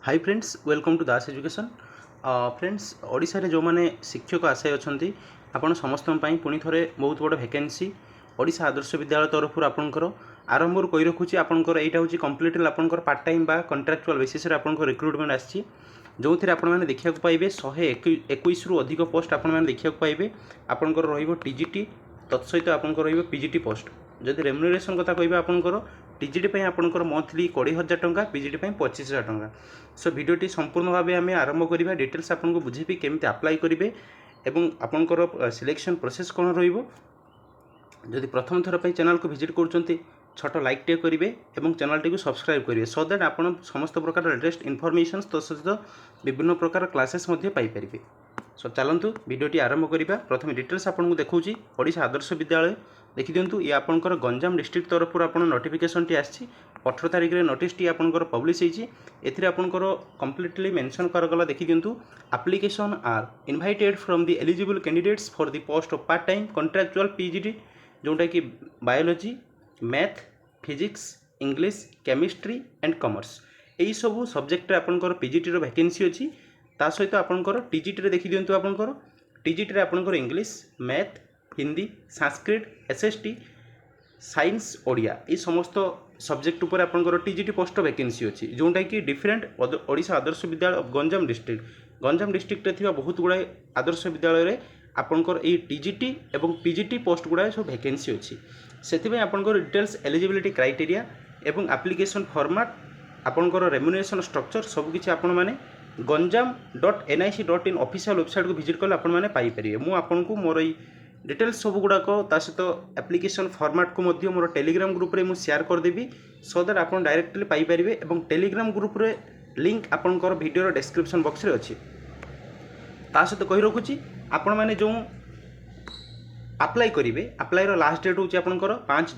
High friends welcome to Das education friends Odisha रे जो माने शिक्षक आशय अछंती आपण समस्त पई पुनी थरे बहुत बड़ वैकेंसी ओडिशा आदर्श विद्यालय तरफ आपनकर आरंभ कई रखुची आपनकर एटा होची कंप्लीटली आपनकर पार्ट टाइम बा कॉन्ट्रैक्चुअल बेसिस रे आपनकर रिक्रुटमेंट आछि जो थिरे आपण माने देखिया को पाइबे 121 रु अधिक पोस्ट आपण माने देखिया को पाइबे आपनकर रहिबो टीजीटी तत्सहित आपनकर रहिबो पीजीटी पोस्ट जदि रेम्युनरेशन कथा कहबे आपनकर टीजीटी पई आपनकर मंथली 20,000 टंका पीजीटी पई 25,000 टंका सो वीडियोटी संपूर्ण भाव आम आरंभ करवा डिटेल्स आपको बुझेबी केमी अप्लाई करेंगे एवं आपंकर सिलेक्शन प्रोसेस कौन रही प्रथम थर पर चैनल को विजिट कर छोट लाइक टे करेंगे और चैनल टी सब्सक्राइब करेंगे सो दैट आप समस्त प्रकार लेटेस्ट इनफॉरमेशन तो सहित विभिन्न प्रकार क्लासेस पाइपर सो चलतु वीडियोटी आरंभ करवा प्रथम डिटेल्स आपको देखा ओडिशा आदर्श विद्यालय देखी दिंतु ये आपंकर गंजाम डिस्ट्रिक्ट तरफ आप नोटिफिकेशन टी आसी 18 तारिख में नोटिस टी आपंकर पब्लिश होती आपंकर कम्प्लीटली मेंशन करागला देखी दिंतु application are invited from the eligible candidates for the post of part time contractual PGT जोटा कि biology math physics English chemistry and commerce यही सब सब्जेक्ट आपंकर पीजीटी रो वैकेंसी अच्छी ता सहित आपंकर टीजीटी रे देखी दिंतु आपंकर टीजीटी रे आपंकर English math Hindi Sanskrit SST science Odia ये समस्त सब्जेक्ट उपर आपंकर टीजीटी पोस्ट वैकेंसी अच्छी जोटा कि डिफरेंट ओडिशा आदर्श विद्यालय गंजाम डिस्ट्रिक्ट थिबा बहुत गुड़ाए आदर्श विद्यालय आपंकर ये टीजीटी एवं पीजीटी पोस्ट गुड़ाए सब वैकेंसी अच्छी से आपंकर डिटेल्स एलिजिबिलिटी क्राइटेरिया एवं एप्लिकेशन फॉर्मेट आपंकर रेम्युनरेशन स्ट्रक्चर सबकिछि आपण माने ganjam.nic.in ऑफिशियल वेबसाइट को विजिट कले आपण माने पाई परिबे मु आपनको मोर ई डिटेल्स सब गुड़ाक सहित एप्लिकेशन फॉर्मेट को मध्य मोर टेलीग्राम ग्रुप रे मु शेयर कर देबी सो दैट आपण डायरेक्टली पाई परिबे एवं टेलीग्राम ग्रुप रे लिंक आपनकर वीडियो डिस्क्रिप्शन बॉक्स रे अछि ता सहित कहि रखुची आपण माने जो अप्लाई करेंगे अप्लाई लास्ट डेट होची आपनकर 5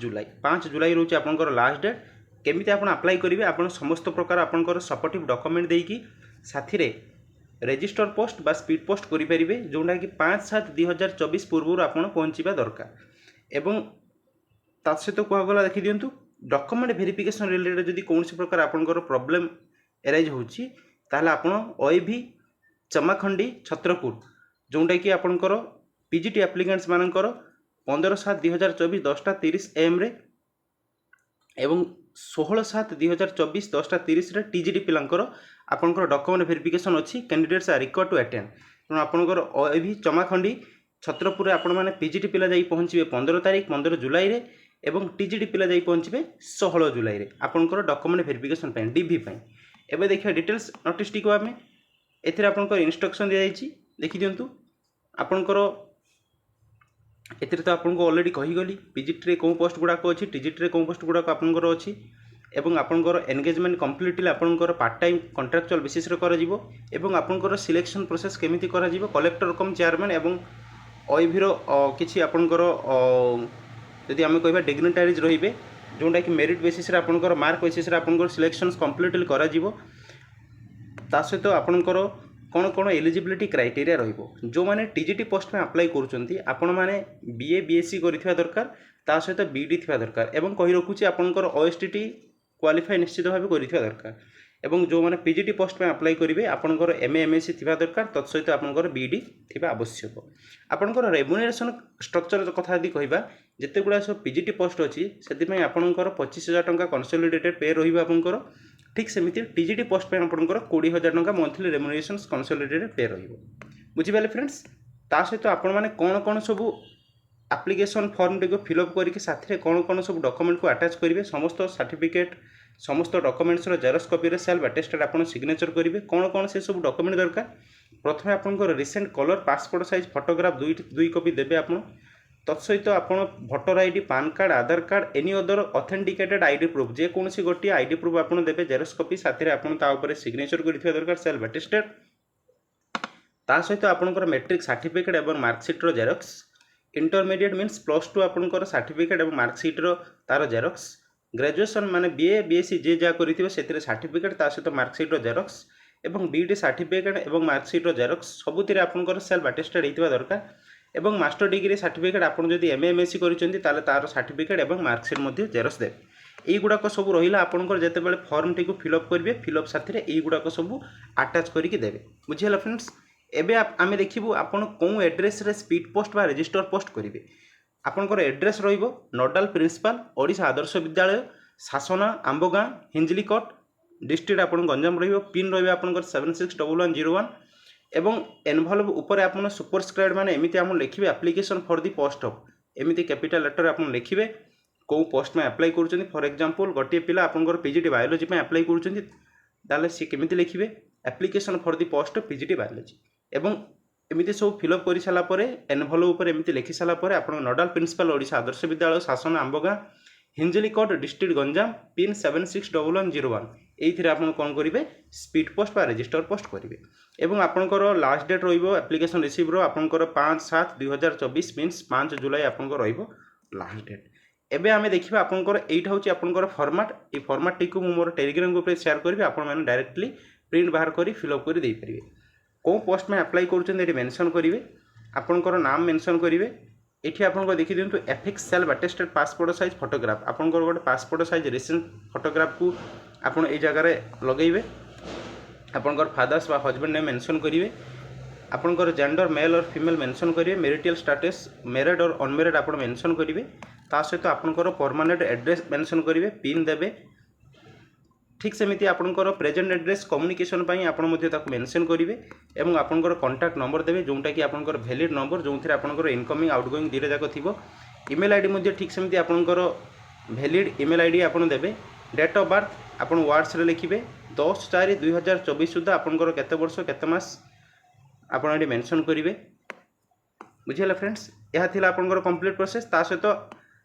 जुलाई रोची आपनकर लास्ट डेट केमिति आपण अप्लाई करेंगे आपण समस्त प्रकार आपनकर सपोर्टिव डॉक्यूमेंट देकी साथी रे रजिस्टर पोस्ट बा स्पीड पोस्ट करेंगे जोटा कि 5/7/2024 पूर्व आप पहुँचा दरकार एवं ता सहित कहगला देखी दिंतु डॉक्यूमेंट वेरिफिकेशन रिलेटेड जदि कौन प्रकार आपनकर प्रॉब्लम एराइज होची ताहले आपण ओएवी चमाखंडी छत्रपुर जोटा कि आपनकर पीजीटी एप्लिकेंट्स मानकर 15/7/2024 10:30 AM रे एवं 16/7/2024 10:30 रे टीजीटी पिलांकर आपनकर डॉक्यूमेंट वेरिफिकेशन अच्छी candidates are required to attend तेणु आपनकर ओएवी चमाखंडी छत्रपुर आपण माने पीजीटी पिला जाई पहुँचे 15 जुलाई रे एवं टीजीटी पिला जाई पहुँचे 16 जुलाई रे आपनकर डॉक्यूमेंट वेरिफिकेशन पे डीवी पे एबे देखिए डिटेल्स नोटिस टी को आमे एथिरे आपनकर इंस्ट्रक्शन दिया जायछि देखि दियंतु आपनकर एथिरे तो आपनको ऑलरेडी कही गली पीजीटी रे को पोस्ट गुडाक अछि टीजीटी रे को पोस्ट गुडाक आपनकर अछि एवं आपनकर एंगेजमेंट कंप्लीटली आपनकर पार्ट टाइम कॉन्ट्रैक्चुअल बेसिस रे करा जिवो एवं आपनकर सिलेक्शन प्रोसेस केमिति करा जिवो कलेक्टर कम चेयरमैन एवं ओएवी रो किछि आपनकर यदि आमे कहबा डिग्निटरीज रहिबे जोंडा कि मेरिट बेसिस रे आपनकर मार्क बेसिस रे आपनकर सिलेक्शंस कंप्लीटली करा जिवो ता सहित आपनकर कौन कौन एलिजिबिलिटी क्राइटेरिया रहिबो जो माने टीजीटी पोस्ट में अप्लाई करूचंती आपण माने बीए बीएससी करिथिबा दरकार ता सहित बीडी थिबा दरकार एवं कहि रखुची आपनकर ओएसटीटी क्वालिफाई निश्चित भाव करिथिबा दरकार एवं जो माने पीजीटी पोस्ट में अप्लाई करिवे आपनकर एमए एमएससी थिबा दरकार तत् सहित आपनकर बीडी थिबा आवश्यक आपनकर रेम्युनरेशन स्ट्रक्चर कथा यदि कहिबा जते गुडा सब पीजीटी पोस्ट अछि सेति पय आपनकर 25,000 टंका कंसोलिडेटेड पे रहिबा आपनकर ठीक सेमिति टीजीटी पोस्ट पे आपनकर 20,000 टंका मंथली रेम्युनरेशन कंसोलिडेटेड पे रहिबो बुझिबाले फ्रेंड्स ता सहित आपण माने कोन सब एप्लिकेशन फॉर्म टी को फिलअप करके साथी कौन कौन सब डॉक्यूमेंट को अटैच करेंगे समस्त सर्टिफिकेट समस्त डॉक्यूमेंट्स जेरक्स कॉपी रे सेल्फ अटेस्टेड आपन सिग्नेचर करेंगे कौन से सब डॉक्यूमेंट दरकार प्रथम आपनकर recent colour passport size photograph दुई कॉपी देबे आपन तत्सहित आपन voter ID PAN card Aadhaar card any other authenticated ID proof जे कौन सी गोटे आईडी प्रूफ आपन देबे जेरक्स कॉपी साथी रे आपन ता ऊपर सिग्नेचर करिथिबा दरकार सेल्फ अटेस्टेड ता सहित आपनकर मैट्रिक सर्टिफिकेट एवं मार्कशीट रो जेरक्स इंटरमीडिएट मीन्स +2 आपनकर सर्टिफिकेट एवं मार्कशीट रो तार जेरक्स ग्रेजुएशन माने बीए बीएससी जे जा करिथिबे सेतिरे सर्टिफिकेट ता सहित मार्कशीट रो जेरक्स एवं बीडी सर्टिफिकेट एवं मार्कशीट रो जेरक्स सबुतिरे आपनकर सेल्फ अटेस्टेड हेतिबा दरकार एवं मास्टर डिग्री सर्टिफिकेट आपन जदि एमए एमएससी करिसेंती ताले तार सर्टिफिकेट एवं मार्कशीट मध्ये जेरक्स देबे এইগুड़ाक सब रहा आपंकर जिते फर्म टी फिलअप करेंगे फिलअप साथी यहीगुड़ाक सब आटाच करके देवे बुझीगला फ्रेंड्स। एबे आम देखू आपड़ कौन एड्रेस स्पीड पोस्ट बा रजिस्टर पोस्ट करेंगे आपंकर address नोडाल principal Odisha Adarsh Vidyalaya शासना आंबगाँ हिंजलीकट district आप गंजाम पिन रही आपंकर 761101 एवं एनभल्व उपर आप सुपरस्क्राइब मैंने एमती आप लिखे application for the post of एमती कैपिटल लेटर आप लिखे कौ पोस्ट में अप्लाई कर फॉर एग्जांपल गोटे पिला आपंकर पीजीटी बायोलॉजी में अप्लाई कर सी केमी लिखे application for the post of PGT biology एवं एमती सब फिलअप कर सारापर एनभल्व उपर एमती लिखि सारापर आप नोडाल प्रिंसिपाल ओडिशा आदर्श विद्यालय शासन आंबगाँ हिंजलीकट डिस्ट्रिक्ट गंजाम पिन 761101 ये आप कौन करेंगे स्पीड पोस्ट बा रजिस्टर पोस्ट करेंगे एवं आपंकर लास्ट डेट एप्लिकेशन रिसीव आपंकर 5/7/2024 मीन्स 5 जुलाई आपंकर लास्ट डेट। एबे आमे देखिबा आपंकर एटा होची आपंकर फॉर्मेट ए फॉर्मेट टी को मोर टेलीग्राम ग्रुप रे शेयर करबी आपण माने डायरेक्टली प्रिंट बाहर करी फिल अप करी दे परिबे को पोस्ट में अप्लाई करूछन एटी मेंशन करिवे आपंकर नाम मेंशन करिवे एठी आपंकर देखि दियंतु एफएक्स self attested passport size photograph आपंकर गोटे पासपोर्ट साइज रिसेंट फोटोग्राफ को आपण ए जगह रे लगेइबे आपंकर फादर्स बा हस्बैंड नेम मेंशन करिवे आपंकर जेंडर मेल और फीमेल मेंशन करिवे मैरिटल स्टेटस मैरिड और अनमैरिड आपण मेंशन करिवे ता सहित आपंकर परमानेंट एड्रेस मेंशन करिवे पिन देबे ठीक सेमिति आपंकर प्रेजेंट एड्रेस कम्युनिकेशन पई आपण मध्ये ताको मेंशन करिवे एवं आपंकर कांटेक्ट नंबर देबे जोंटा कि आपंकर वैलिड नंबर जोंथिरे आपंकर इनकमिंग आउटगोइंग दिरे जाक थिबो ईमेल आईडी मध्ये ठीक सेमिति आपंकर वैलिड ईमेल आईडी आपण देबे डेट ऑफ बर्थ आपण वर्ड्स रे लिखिबे 10/4/2024 सुधा आपंकर केते वर्ष केते मास आपण एडी मेंशन करिवे बुझियला फ्रेंड्स यह थिला आपंकर कंप्लीट प्रोसेस ता सहित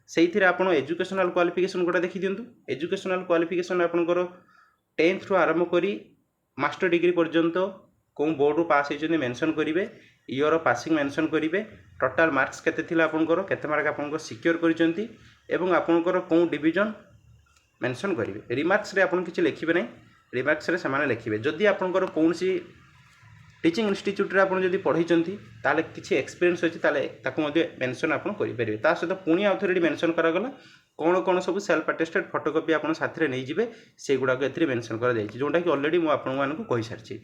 से आपन एजुकेशनल क्वालिफिकेशन गोटा देखि दिंतु एजुकेशनल क्वालिफिकेशन आपनकर 10th रु आरंभ करी मास्टर डिग्री पर्यंत कौन बोर्ड रु पास होइछन मेंशन करिवे इयर ऑफ पासिंग मेंशन करिवे टोटल मार्क्स केते थिला आपनकर केते मार्क आपनकर सिक्योर करिसंती एवं आपनकर कौन डिवीजन मेंशन करिवे रिमार्क्स रे आपन किछि लिखिबे नै रिमार्क्स रे समान लिखिबे जदि आपनकर कोनसी टीचिंग इंस्टीट्यूट रे आपन जदि पढैचंती ताले किछि एक्सपीरियंस अछि ताले ताको मध्ये मेंशन आपन करि परिबे ता सहित पुणी ऑथोरिटी मेंशन करा गला कोन कोन सब सेल्फ अटेस्टेड फोटोकॉपी आपन साथी रे नै जिवे से गुडा के एथि मेंशन करा जाय छि जोंटा कि ऑलरेडी मु आपन मानकु कहि सारछि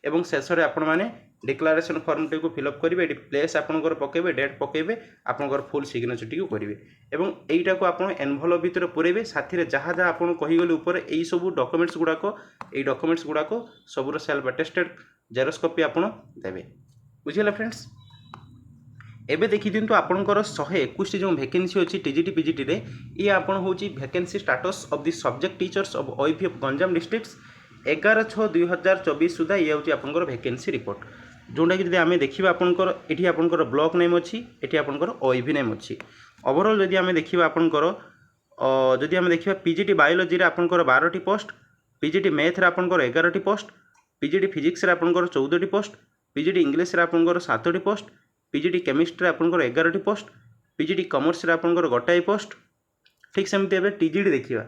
एवं शेष रे आपन माने डिक्लेरेशन फॉर्म टी को फिल अप करिवे एटी प्लेस आपनकर पकेबे डेट पकेबे आपनकर फुल सिग्नेचर टी को करिवे एवं एइटा को आपन एनवलप भीतर पुरेबे साथी रे जहा जहा आपन कहि गले ऊपर एई सब डॉक्यूमेंट्स गुडा को एई डॉक्यूमेंट्स गुडा को सबरो सेल्फ अटेस्टेड जेरक्स कॉपी आपन देबे बुझिला फ्रेंड्स। एबे देखि दिंतु आपनकर 121 जो वैकेंसी अछि टीजीटी पीजीटी रे ये आपन होची vacancy status of the subject teachers of OEPF Ganjam districts 11/6/2024 सुधा ये होची आपनकर वैकेंसी रिपोर्ट जोंडा कि जदि आमे देखिबा आपनकर एठी आपनकर ब्लॉक नेम अछि एठी आपनकर ओईपी नेम अछि ओवरऑल जदि आमे देखिबा आपनकर जदि आमे देखिबा पीजीटी बायोलॉजी रे आपनकर 12 टी पोस्ट पीजीटी मैथ रे आपनकर 11 टी पोस्ट पीजीटी फिजिक्स रे आपनकर 14 टी पोस्ट पीजीटी इंग्लिश रे आपनकर 7 टी पोस्ट पीजीटी केमिस्ट्री आपनकर 11 टी पोस्ट पीजीटी कॉमर्स रे आपनकर गोटाई पोस्ट ठीक सेमते एबे टीजीटी देखिबा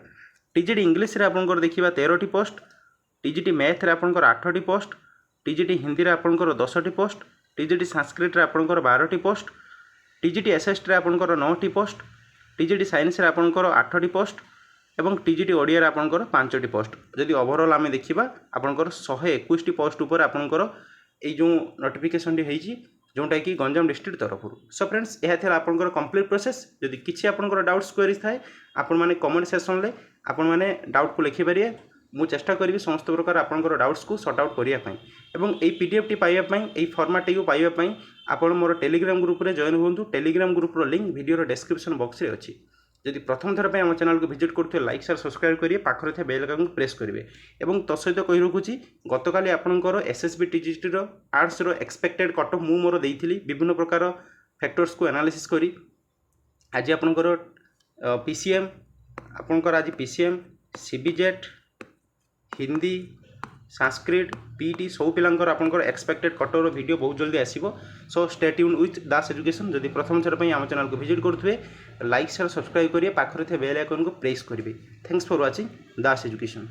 टीजीटी इंग्लिश रे आपनकर देखिबा 13 टी पोस्ट टीजीटी मैथ रे आपनकर 8 टी पोस्ट टीजीटी हिंदी रे आपनकर 10 टी पोस्ट टीजीटी संस्कृत रे आपनकर 12 टी पोस्ट टीजीटी एसएसटी रे आपनकर 9 टी पोस्ट टीजीटी साइंस रे आपनकर 8 टी पोस्ट एवं टीजीटी ओडिया रे आपनकर 5 टी पोस्ट जदि ओवरऑल आमे देखिबा आपनकर 121 टी पोस्ट ऊपर आपनकर ए जो नोटिफिकेशन डी हेची जोंटा कि गंजाम डिस्ट्रिक्ट तरफ सो फ्रेंड्स यह था आपनकर कंप्लीट प्रोसेस जदि किछि आपनकर डाउट्स क्वेरीज थाए आपन माने कमेंट सेक्शन ले आपन माने डाउट को लिखि परिए मु चेष्टा करी समस्त प्रकार आपनकर डाउट्स को सॉर्ट आउट करिया पई एवं एई पीडीएफ टी पाइबा पई एई फॉर्मेट टी को पाइबा पई आपन मोर टेलीग्राम ग्रुप रे जॉइन होंतु टेलीग्राम ग्रुप रो लिंक वीडियो रो डिस्क्रिप्शन बॉक्स रे अछि जदि प्रथम थर पे हम चैनल को विजिट करते लाइक शेयर सब्सक्राइब करिए पाखरे थे बेल आइकन को प्रेस करिवे एवं तो सहित कहि रखुची गतकाली आपनकर एसएसबी टीजीटी रो आर्ट्स रो एक्सपेक्टेड कट ऑफ मु मोर देइथिली विभिन्न प्रकार फैक्टर्स को एनालिसिस करी आज आपनकर पीसीएम आपनकर आज PCM CBZ Hindi Sanskrit PT सब पिलांकर आपनकर एक्सपेक्टेड कटर वीडियो बहुत जल्दी आसीबो so stay tune with Das education जदि प्रथम थर पे हम चैनल को विजिट करथुवे लाइक शेयर सब्सक्राइब करिए पाखरे थे बेल आइकन को प्रेस करिवे thanks for watching Das education.